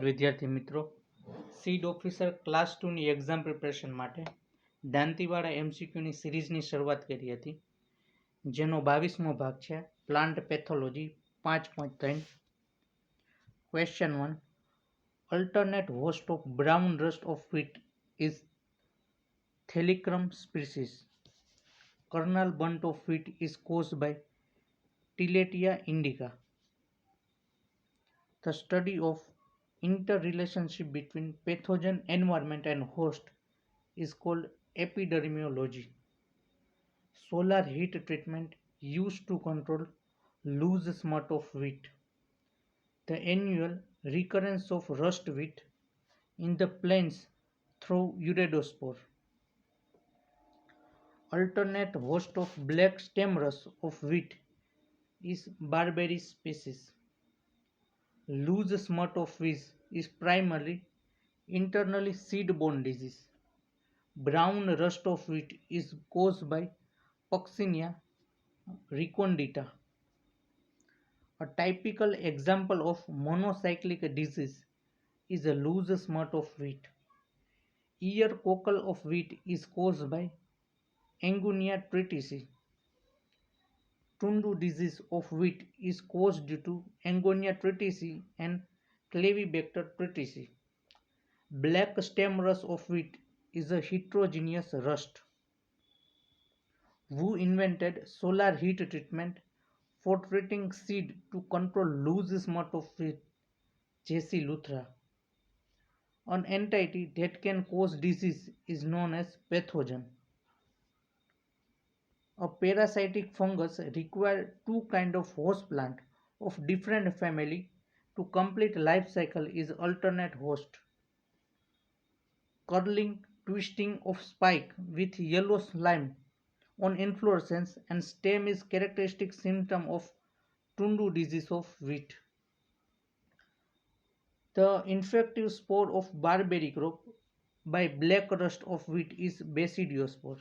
વિદ્યાર્થી મિત્રો, seed officer class 2ની એક્ઝામ પ્રિપરેશન માટે દાંતીવાળા એમસીક્યુની સિરીઝની શરૂઆત કરી હતી, જેનો 22મો ભાગ છે plant pathology 5.3. Question 1. Alternate host of brown rust of wheat is Thalicrum species. Kernel burnt of wheat is caused by Tillatia indica. The study of interrelationship between pathogen, environment and host is called epidemiology. Solar heat treatment used to control loose smut of wheat. The annual recurrence of rust wheat in the plains through uridospore. Alternate host of black stem rust of wheat is Barberry species. Loose smut of wheat is primarily internally seed-borne disease. Brown rust of wheat is caused by Puccinia recondita. A typical example of monocyclic disease is a loose smut of wheat. Ear cockle of wheat is caused by Angunia tritici. Tundu disease of wheat is caused due to Angonia tritici and Clavibacter tritici. Black stem rust of wheat is a heterogeneous rust. Who invented solar heat treatment for treating seed to control loose smut of wheat? Jesse Luthra. An entity that can cause disease is known as pathogen. A parasitic fungus requires two kinds of host plant of different family to complete life cycle is alternate host. Curling, twisting of spike with yellow slime on inflorescence and stem is characteristic symptom of Tundu disease of wheat. The infective spore of barberry crop by black rust of wheat is Basidiospore.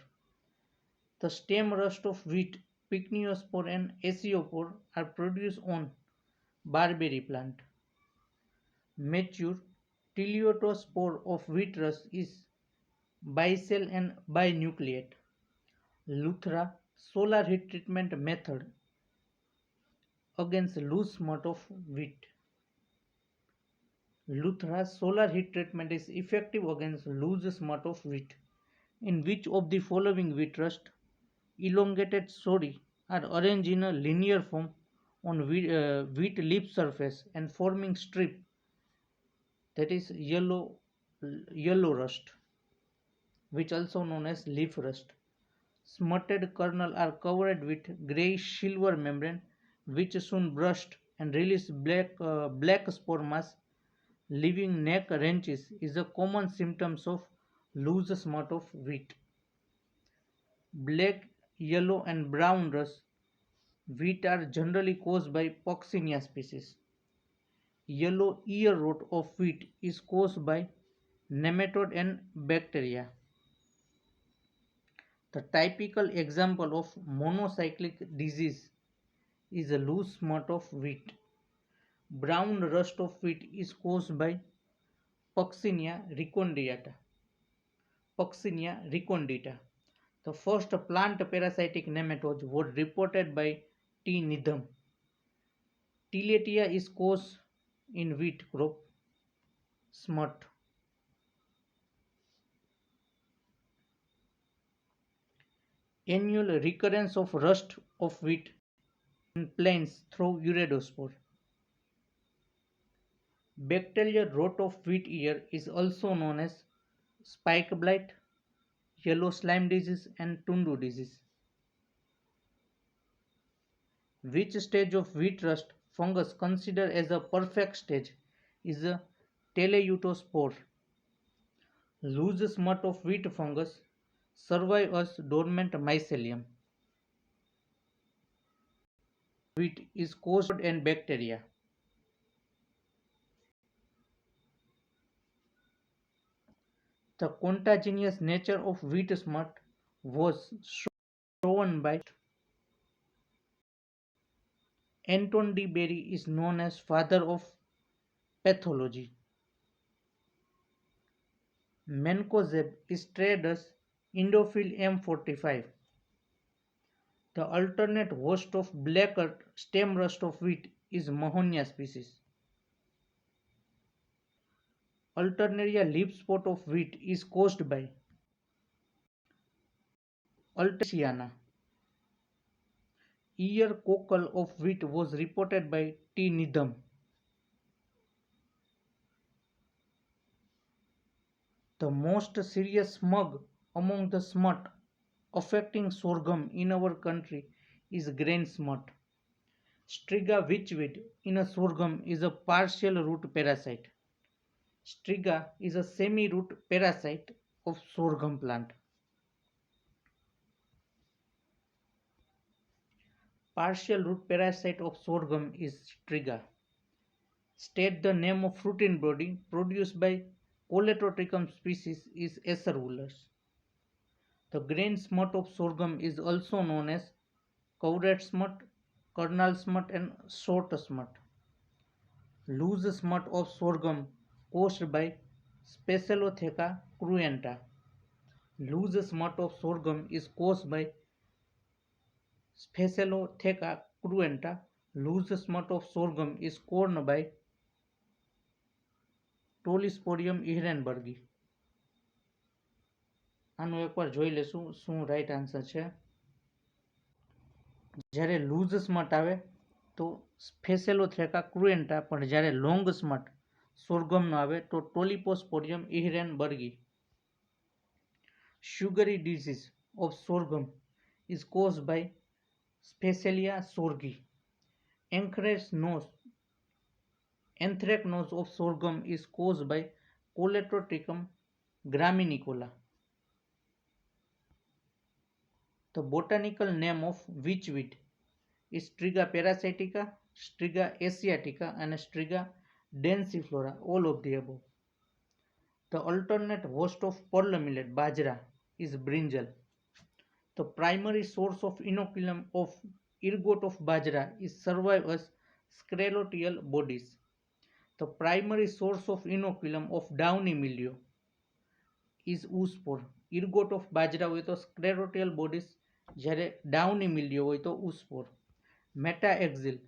The stem rust of wheat, pycnospore and aciospore are produced on barberry plant. Mature teleotospore of wheat rust is bicell and binucleate. Luthra solar heat treatment method against loose smut of wheat. Luthra solar heat treatment is effective against loose smut of wheat. In which of the following wheat rust elongated sori are arranged in a linear form on wheat leaf surface and forming strip, that is yellow rust, which also known as leaf rust. Smutted kernel are covered with greyish silver membrane which soon burst and release black spore mass, leaving neck wrenches is a common symptom of loose smut of wheat. Black, yellow and brown rust wheat are generally caused by Puccinia species. Yellow ear rot of wheat is caused by nematode and bacteria. The typical example of monocyclic disease is a loose smut of wheat. Brown rust of wheat is caused by Puccinia recondita. The first plant parasitic nematode was reported by T. Needham. Tillatia is caused in wheat crop smut. Annual recurrence of rust of wheat in plains through uridospore. Bacterial rot of wheat ear is also known as spike blight, yellow slime disease and Tundu disease. Which stage of wheat rust fungus considered as a perfect stage is a Teleutospore. Loose smut of wheat fungus survive as dormant mycelium. Wheat is caused and bacteria. The contagious nature of wheat smut was shown by Anton de Berry is known as father of pathology. Mancozeb is traded as Indophile M45. The alternate host of black stem rust of wheat is Mahonia species. Alternaria leaf spot of wheat is caused by Alternaria. Ear cockle of wheat was reported by T. Needham. The most serious smug among the smut affecting sorghum in our country is grain smut. Striga witchweed in a sorghum is a partial root parasite. Striga is a semi-root parasite of sorghum plant. Partial root parasite of sorghum is Striga. State the name of fruiting body produced by Coletotrichum species is Acerulus. The grain smut of sorghum is also known as cowrat smut, kernel smut and short smut. Loose smut of sorghum caused by Sphacelotheca cruenta. Loose smut of sorghum is caused by Sphacelotheca cruenta. Loose smut of sorghum is caused by Tolisporium ehrenbergi. આનું એકવાર જોઈ લેશું શું right answer છે. જ્યારે loose સ્મટ આવે તો સ્ફેસેલોથેકા ક્રુએન્ટા, પણ જ્યારે લોંગ સ્મટ સોર્ગમનો આવે તો ટોલિપોસ્પોરિયમ ehrenbergi. Sugary disease of sorghum is caused by Sphacelia sorgi. Anthracnose of sorghum is caused by Coletotrichum graminicola. The botanical name of witchweed is Striga parasitica, Striga asiatica and Striga densiflora, all of the above. The alternate host of pearl millet, bajra, is brinjal. The primary source of inoculum of ergot of bajra is survive as sclerotial bodies. The primary source of inoculum of downy mildew is oospore. Ergot of bajra હોય તો sclerotial bodies, જ્યારે downy mildew હોય તો oospore. Metaxil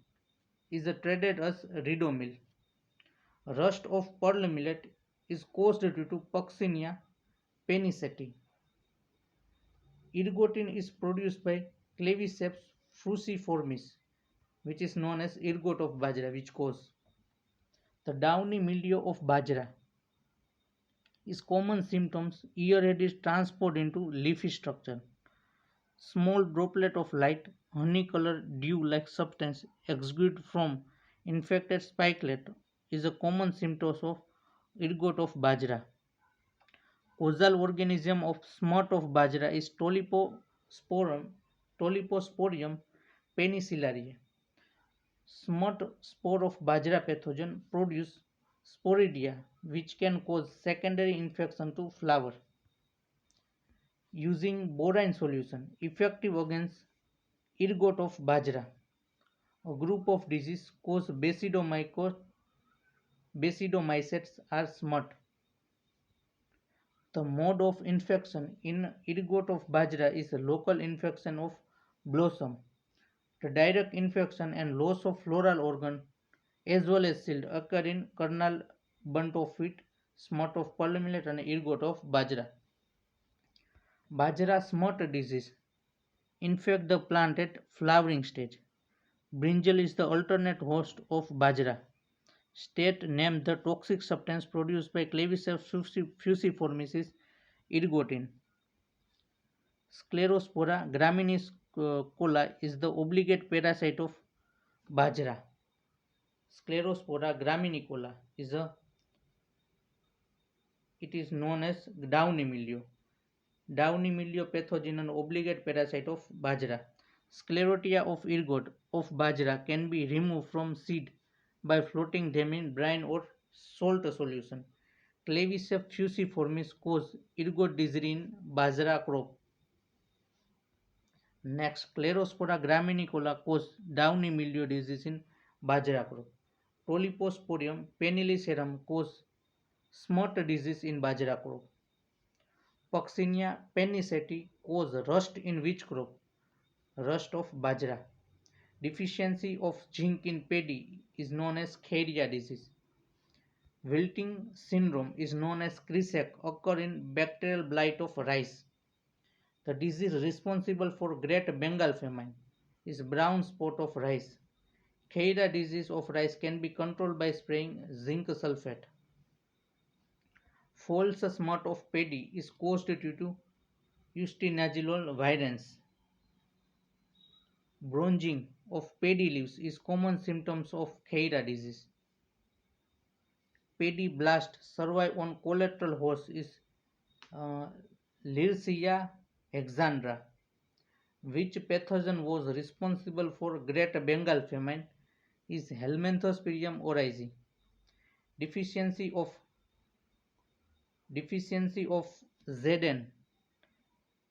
is traded as ridomil. Rust of pearl millet is caused due to Puccinia peniceti. Ergotin is produced by Claviceps fusiformis, which is known as ergot of bajra, which cause the downy mildew of bajra is common symptoms. Earhead is transferred into leafy structure. Small droplet of light, honey colored dew-like substance exuded from infected spikelet is a common symptom of ergot of bajra. Causal organism of smut of bajra is Toliposporium penicillariae. Smut spore of bajra pathogen produce sporidia, which can cause secondary infection to flower. Using borine solution effective against ergot of bajra, a group of disease caused basidomycetes are smut. The mode of infection in ergot of bajra is a local infection of blossom. The direct infection and loss of floral organ as well as shield occur in kernel bunt of wheat, smut of pearl millet and ergot of bajra. Bajra smut disease infect the plant at flowering stage. Brinjal is the alternate host of bajra. State name the toxic substance produced by Claviceps fusiformis is ergotin. Sclerospora graminicola is the obligate parasite of bajra. Sclerospora graminicola it is known as downy mildew. Downy mildew pathogen and obligate parasite of bajra. Sclerotia of ergot of bajra can be removed from seed by floating them in brine or salt solution. Claviceps fusiformis cause ergot disease in bajra crop. Next, Sclerospora graminicola cause downy mildew disease in bajra crop. Toliposporium penilicerum cause smut disease in bajra crop. Puccinia penniceti cause rust in which crop? Rust of bajra. Deficiency of zinc in paddy is known as Khairia disease. Wilting syndrome is known as Crisac, occur in bacterial blight of rice. The disease responsible for Great Bengal famine is brown spot of rice. Khairia disease of rice can be controlled by spraying zinc sulfate. False smut of paddy is caused due to Ustenazolol virens. Bronzing of paddy leaves is common symptoms of Khairia disease. Paddy blast survive on collateral horse is uh, Lircia hexandra. Which pathogen was responsible for Great Bengal famine is Helminthosporium oryzae. Deficiency of Zn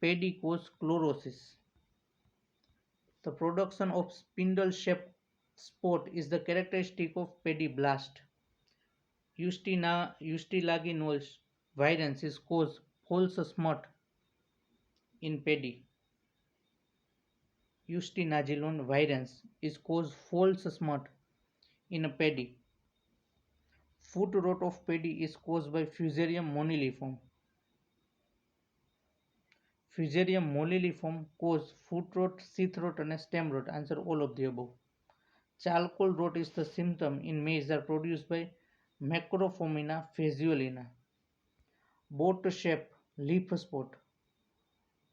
paddy cause chlorosis. The production of spindle-shaped spot is the characteristic of paddy blast. Ustilaginous virens is cause false smut in paddy. Ustenazolone virens is cause false smut in paddy. Foot rot of paddy is caused by Fusarium moniliform. Fusarium moniliform cause foot rot, sheath rot and stem rot. Answer all of the above. Charcoal rot is the symptom in maize are produced by Macrophomina phaseolina. Boat shape leaf spot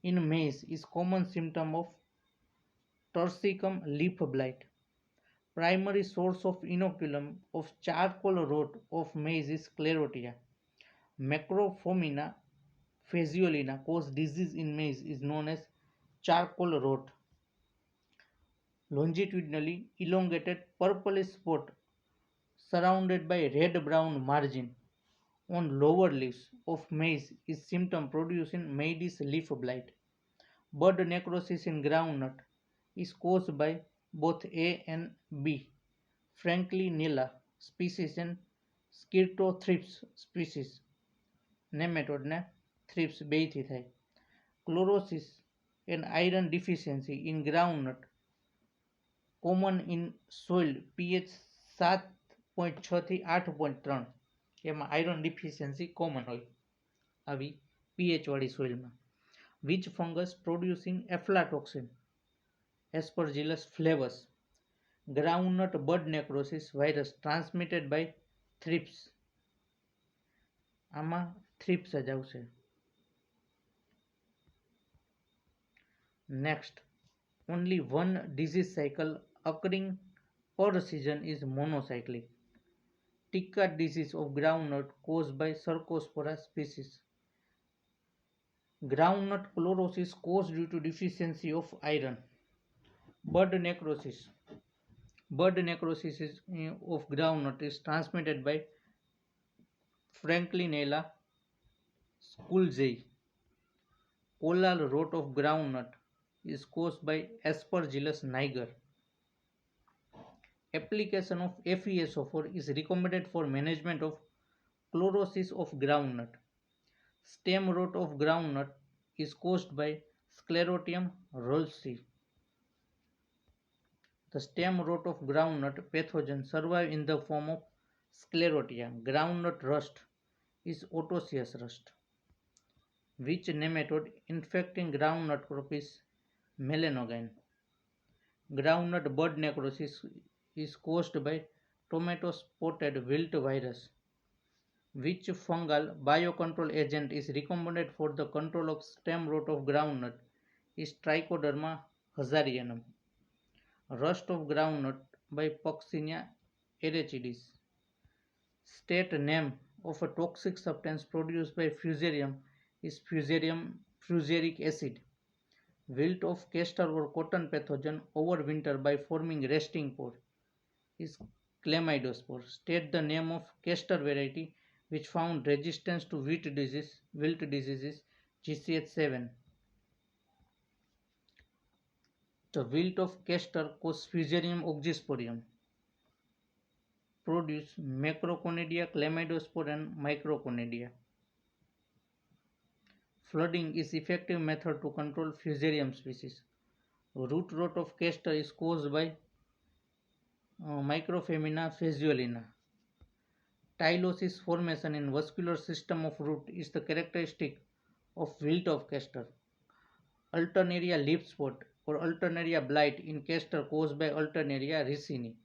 in maize is common symptom of Torticum leaf blight. Primary source of inoculum of charcoal rot of maize is Sclerotia. Macrophomina phaseolina cause disease in maize is known as charcoal rot. Longitudinally elongated purplish spot surrounded by red-brown margin on lower leaves of maize is symptom produced in maize leaf blight. Bud necrosis in groundnut is caused by both A and B. Franklinella species and Scirtothrips species. Nematode ને thrips બેયથી થાય. Chlorosis and iron deficiency in groundnut common in soil pH 7.6 થી 8.3 એમાં iron deficiency common હોય આવી pH વાળી સોઇલમાં. Which fungus producing aflatoxin? Aspergillus flavus. Groundnut bud necrosis virus transmitted by thrips. આમાં thrips જ આવશે. Next, only one disease cycle occurring per season is monocyclic. Ticca disease of groundnut caused by Cercospora species. Groundnut chlorosis caused due to deficiency of iron. Bud necrosis. Bud necrosis of groundnut is transmitted by Franklinella schoolzii. Polar rot of groundnut is caused by Aspergillus niger. Application of FeSO4 is recommended for management of chlorosis of groundnut. Stem rot of groundnut is caused by Sclerotium rolsii. The stem rot of groundnut pathogen survive in the form of Sclerotia. Groundnut rust is Otocious rust. Which nematode infecting groundnut crop is Melanogine? Groundnut bud necrosis is caused by tomato spotted wilt virus. Which fungal biocontrol agent is recommended for the control of stem rot of groundnut is Trichoderma hazarianum. Rust of groundnut by Puccinia ericidis. State name of a toxic substance produced by Fusarium is fusaric acid. Wilt of castor or cotton pathogen overwinter by forming resting pore is Chlamydospore. State the name of castor variety which found resistance to wilt disease is GCH7. The wilt of castor cause Fusarium oxysporium. Produce Macroconidia, Chlamydospore and Microconidia. Flooding is effective method to control Fusarium species. Root rot of castor is caused by Microphamina phaseolina. Tylosis formation in vascular system of root is the characteristic of wilt of castor. Alternaria leaf spot or Alternaria blight in castor caused by Alternaria ricini.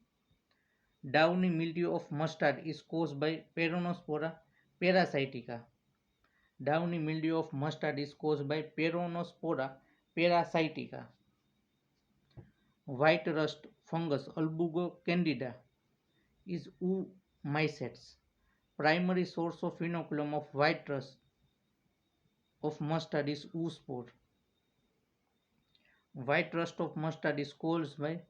Downy mildew of mustard is caused by Peronospora parasitica. Downy mildew of mustard is caused by Peronospora parasitica. White rust fungus Albugo candida is oomycetes. Primary source of inoculum of white rust of mustard is oospore. White rust of mustard is caused by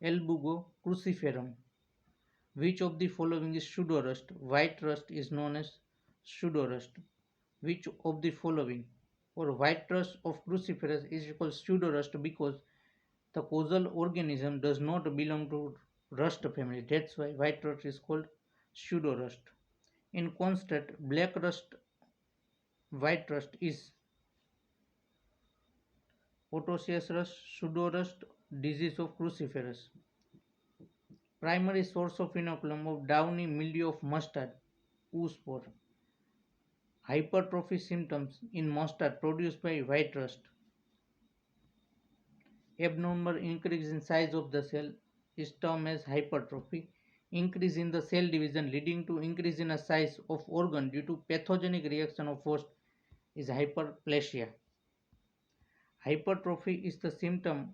Albugo cruciferum. Which of the following is pseudorust? White rust is known as pseudorust. Which of the following or white rust of cruciferous is called pseudorust because the causal organism does not belong to rust family. That's why white rust is called pseudorust. In contrast, black rust, white rust is Potosius rust, pseudorust, disease of cruciferous. Primary source of inoculum of downy mildew of mustard, oospore. Hypertrophy symptoms in mustard produced by white rust. Abnormal increase in size of the cell is termed as hypertrophy. Increase in the cell division leading to increase in the size of organ due to pathogenic reaction of host is hyperplasia. Hypertrophy is the symptom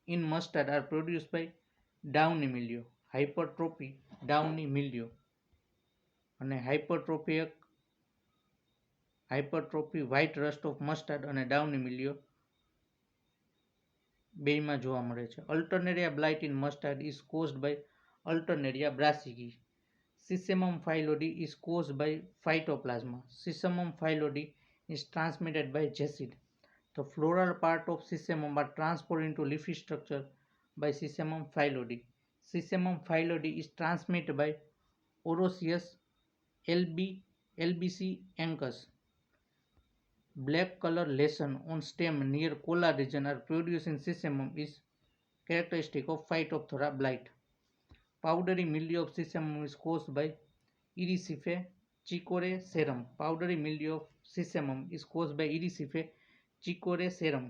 in mustard are produced by downy mildew. Hypertrophy, downy mildew. અને hypertrophy white rust of mustard અને downy mildew બેમાં જોવા મળે છે. Alternaria blight in mustard is caused by Alternaria brassicae. Sesamum phyllodes is caused by Phytoplasma. Sesamum phyllodes is transmitted by Jacid. The floral part of sesamum are transferred into leafy structure by Sesamum phyllodes. Sesamum phyllodes is transmitted by Oroceus LBC ancus. Black color lesion on stem near collar region are produced in sesamum is characteristic of Phytophthora blight. Powdery mildew of sesamum is caused by Erisife chicoracearum. Powdery mildew of sesamum is caused by Erisife chicoracearum.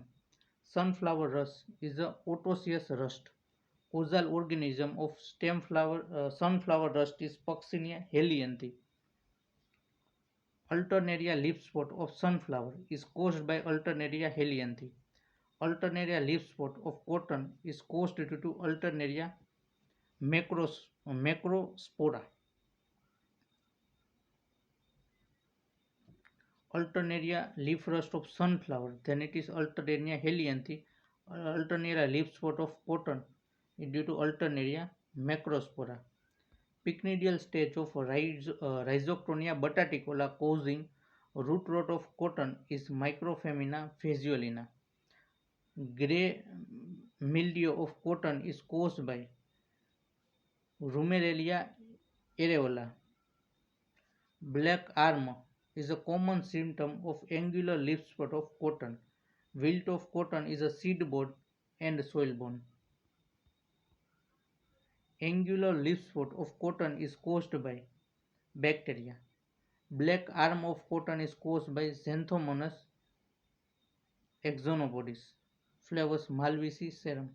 Sunflower rust is a Otosius rust. Causal organism of sunflower rust is Puccinia helianthi. Alternaria leaf spot of sunflower is caused by Alternaria helianthi. Alternaria leaf spot of cotton is caused due to Alternaria macrospora. Alternaria leaf rust of sunflower, then it is Alternaria helianthi. Alternaria leaf spot of cotton is due to Alternaria macrospora. Pycnidial stage of Rhizoctonia bataticola causing root rot of cotton is Microphamina phaseolina. Grey mildew of cotton is caused by Rumerelia areola. Black arm is a common symptom of angular leaf spot of cotton. Wilt of cotton is a seed board and soil borne. Angular leaf spot of cotton is caused by bacteria. Black arm of cotton is caused by Xanthomonas axonopodis, Flavus malvicerarum.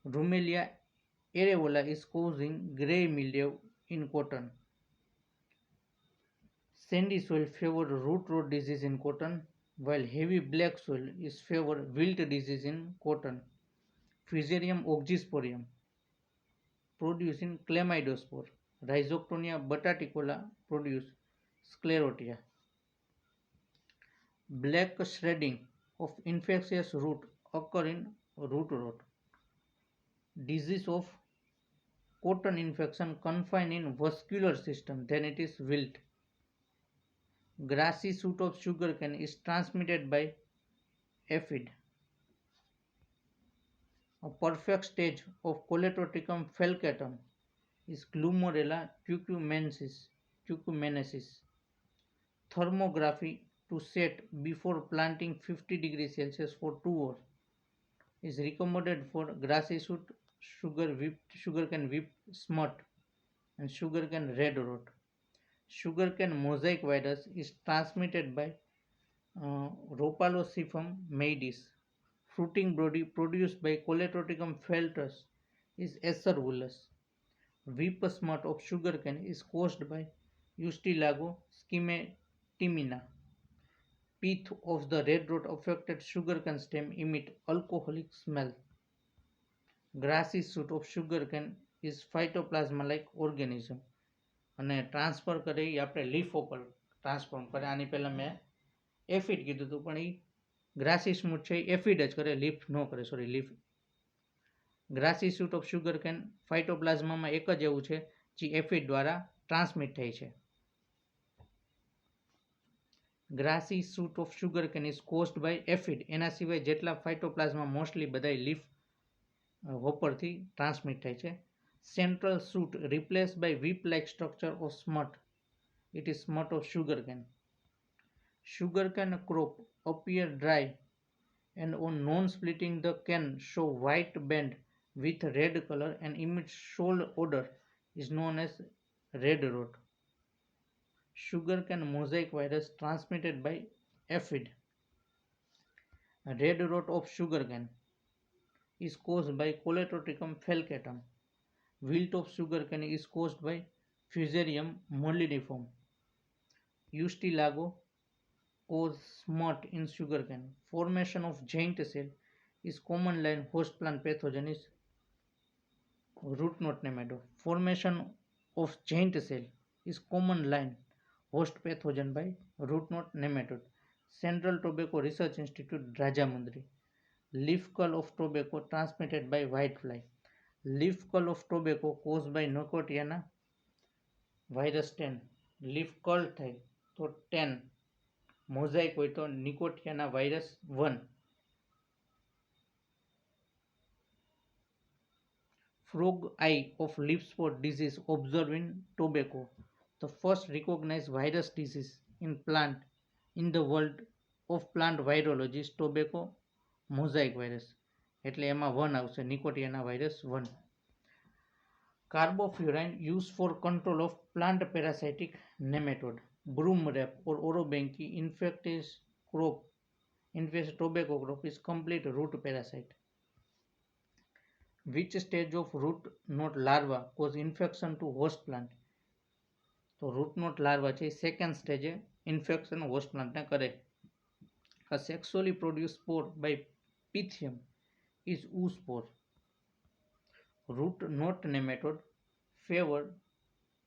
Rumelia areola is causing grey mildew in cotton. Sandy soil favor root rot disease in cotton, while heavy black soil is favor wilt disease in cotton. Fusarium oxysporium produce in Chlamydospore. Rhizoctonia bataticola produce sclerotia. Black shredding of infectious root occur in root rot. Disease of cotton infection confined in vascular system, then it is wilt. Grassy shoot of sugarcane is transmitted by aphid. A perfect stage of Coletotrichum falcatum is Glumorella tucumensis. Thermography to set before planting 50 degrees Celsius for 2 hours is recommended for grassy shoot, sugarcane whip smut, and sugarcane red rot. Sugarcane mosaic virus is transmitted by Rhopalosiphum maydis. Fruiting body produced by Coleotrichum feltus is acerulus. Whip smut of sugarcane is caused by Ustilago scymatimina. Pith of the red rot affected sugarcane stem emit alcoholic smell. Grassy shoot of sugarcane is phytoplasma-like organism અને transfer કરે એ આપણે લીફો પર transform કરે. આની પહેલાં મેં એફિડ કીધું હતું પણ એ ગ્રાસી સ્મૂથ છે એફિડ જ કરે, લીફ ન કરે. Sorry, leaf. Grassy shoot of sugarcane ફાઇટોપ્લાઝમામાં એક જ એવું છે જે એફિડ દ્વારા ટ્રાન્સમિટ થાય છે. Grassy shoot of sugarcane is caused by aphid. એના સિવાય જેટલા ફાઇટોપ્લાઝમા મોસ્ટલી બધા લીફ હોપરથી ટ્રાન્સમિટ થાય છે. Central shoot replaced by whip-like structure of smut. It is smut of sugarcane. Sugarcane crop appear dry and on non-splitting the cane show white band with red color and emit salt odor is known as red rot. Sugarcane mosaic virus transmitted by aphid. Red rot of sugarcane is caused by Coleotrichum falcatum. Wilt of sugarcane is caused by Fusarium mollidiform. Ustilago cause smut in sugarcane. Formation of giant cell is common line host plant pathogen is root knot nematode. Formation of giant cell is common line host pathogen by root knot nematode. Central Tobacco Research Institute, Rajamundry. Leaf curl of tobacco transmitted by whitefly. Leaf curl of tobacco caused by Nicotiana virus 10. Leaf curl થાય તો 10. મોઝાઇક હોય તો નિકોટિયાના virus 1. Frog eye of leaf spot disease observed in tobacco. The first recognized virus disease in the world of plant virology is tobacco mosaic virus. એટલે એમાં 1 આવશે, નિકોટિયાના virus 1. Carbofurine used for control of plant parasitic nematode. Broom rape or orobanki infects tobacco crop is complete root parasite. Which stage of root knot larva cause infection to host plant? તો root knot larva છે second સ્ટેજે infection host પ્લાન્ટને કરે. A sexually produced spore by Pythium is oospore. Root knot nematode favor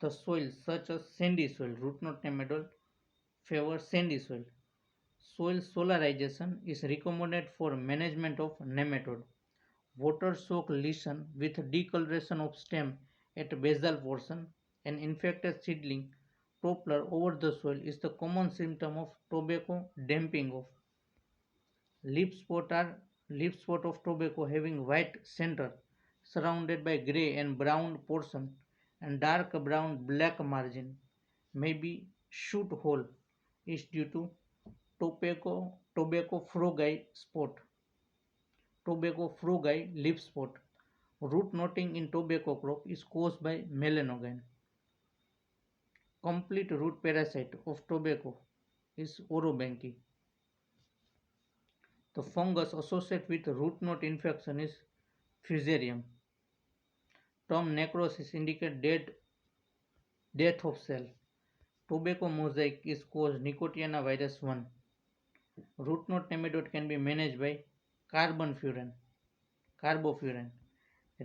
the soil such as sandy soil. Root knot nematode favor sandy soil. Soil solarization is recommended for management of nematode. Water soak lesion with decoloration of stem at basal portion and infected seedling toppler over the soil is the common symptom of tobacco damping off. Leaf spot of tobacco having white center surrounded by grey and brown portion and dark brown black margin may be shoot hole is due to tobacco frog eye spot. Tobacco frog eye leaf spot. Root knotting in tobacco crop is caused by melanogine. Complete root parasite of tobacco is orobanki. The fungus associated with root knot infection is Fusarium. Term necrosis indicates death of cell. Tobacco mosaic is caused Nicotiana virus 1. Root knot nematode can be managed by carbofurine.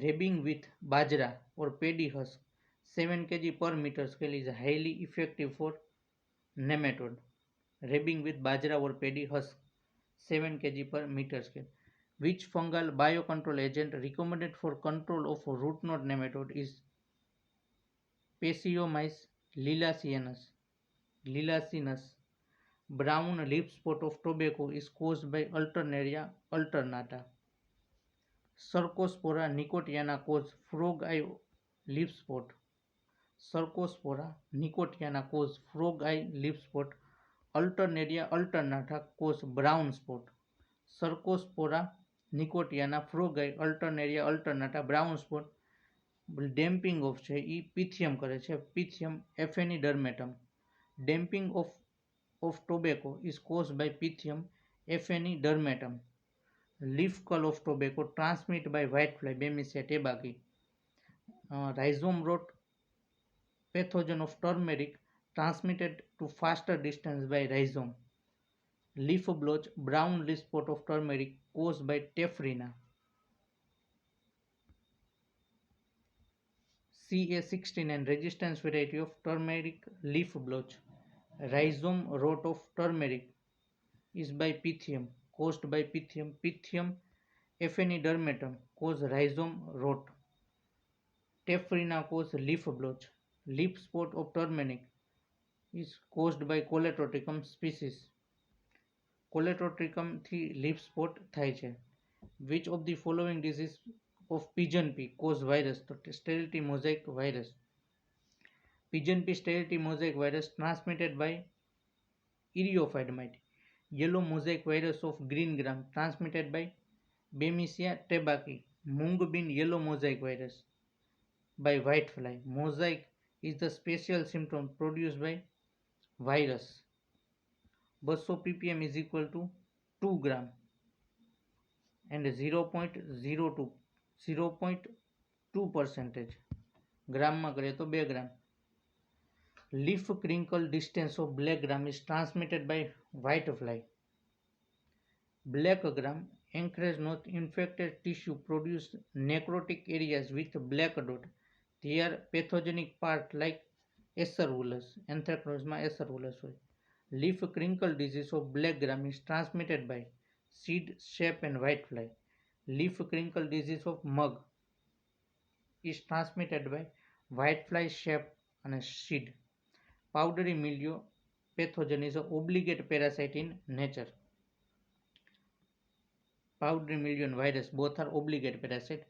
Rubbing with bajra or paddy husk 7 kg per meter scale is highly effective for nematode. Rubbing with bajra or paddy husk 7 kg per meter scale. Which fungal biocontrol agent recommended for control of root knot nematode is Pseudomyces liliaceus. Brown leaf spot of tobacco is caused by Alternaria alternata. Cercospora nicotiana cause frog eye leaf spot. Cercospora nicotiana cause frog eye leaf spot Alternaria alternata cause brown spot. Cercospora nicotiana frogeye Alternaria alternata brown spot damping off છે એ Pythium કરે છે, Pythium aphanidermatum. Damping of tobacco is caused by Pythium ephenidermatum. Leaf curl of tobacco transmitted by whitefly Bemisia tabaci. Rhizome rot pathogen of turmeric transmitted to faster distance by rhizome. Leaf blotch brown leaf spot of turmeric caused by Tephrina. CA69 resistance variety of turmeric leaf blotch. Rhizome rot of turmeric is by Pythium, caused by Pythium. Pythium ephenidermatum cause rhizome rot. Tephrina cause leaf blotch. Leaf spot of turmeric is caused by Coleotrichum species. Coleotrichum થી leaf spot થાય છે. Which of the following disease of pigeon pea cause virus? તો sterility mosaic virus. Pigeon pea sterility mosaic virus transmitted by Eriophyte mite. Yellow mosaic virus of green gram transmitted by Bemisia tabaci. Mung bean yellow mosaic virus by whitefly. Mosaic is the special symptom produced by virus. 200 ppm is equal to 2 gram and 0.2 percentage. ग्राम में करें तो 2 ग्राम. Leaf crinkle distance of black gram is transmitted by whitefly. Black gram anthracnose infected tissue produce necrotic areas with black dot. They are pathogenic part like acerulus. Anthracnose માં acerulus હોય. Leaf crinkle disease of black gram is transmitted by seed, shape and whitefly. Leaf crinkle disease of mug is transmitted by whitefly, shape and seed. Powdery mildew pathogen is an obligate parasite in nature. Powdery mildew and virus both are obligate parasite.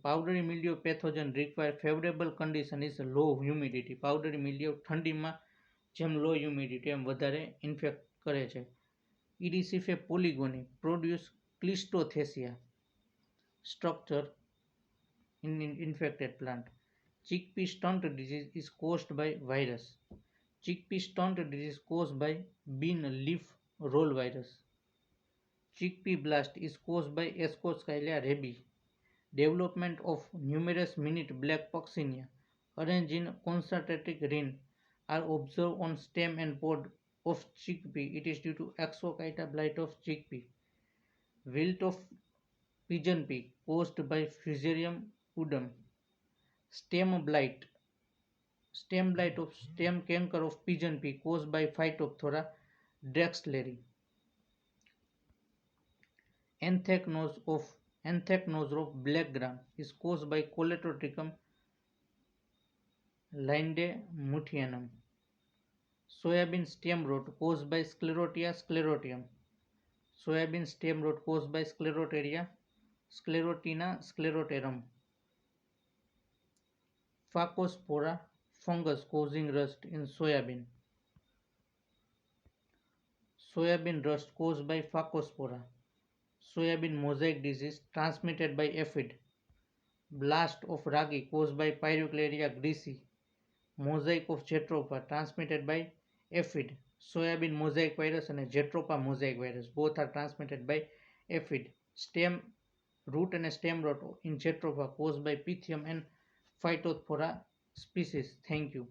Powdery mildew pathogen require favorable condition is low humidity. Powdery mildew ઠંડીમાં જેમ low humidity એમ વધારે in fact કરે છે. Iricife polygony produce Clistothesia structure in infected plant. Chickpea stunt disease is caused by virus. Chickpea stunt disease caused by bean leaf roll virus. Chickpea blast is caused by Ascoscylia rabi. Development of numerous minute black puccinia arranged in concentric ring are observed on stem and pod of chickpea. It is due to Axochyta blight of chickpea. Wilt of pigeon pea caused by Fusarium pudum. Stem blight of stem canker of pigeon pea caused by Phytophthora drexleri. Anthracnose of black gram is caused by Coleotrichum lindemuthianum. Soybean stem rot caused by Sclerotia sclerotium. Soybean stem rot caused by Sclerotia Sclerotina sclerotarum. Phacospora fungus causing rust in soybean. Soybean rust caused by Phacospora. Soybean mosaic disease transmitted by aphid. Blast of ragi caused by Pyroclaria grisi. Mosaic of Jatropha transmitted by aphid. Soybean mosaic virus and Jatropha mosaic virus both are transmitted by aphid. Stem root and stem rot in Jatropha caused by Pythium and Phytophthora species. Thank you.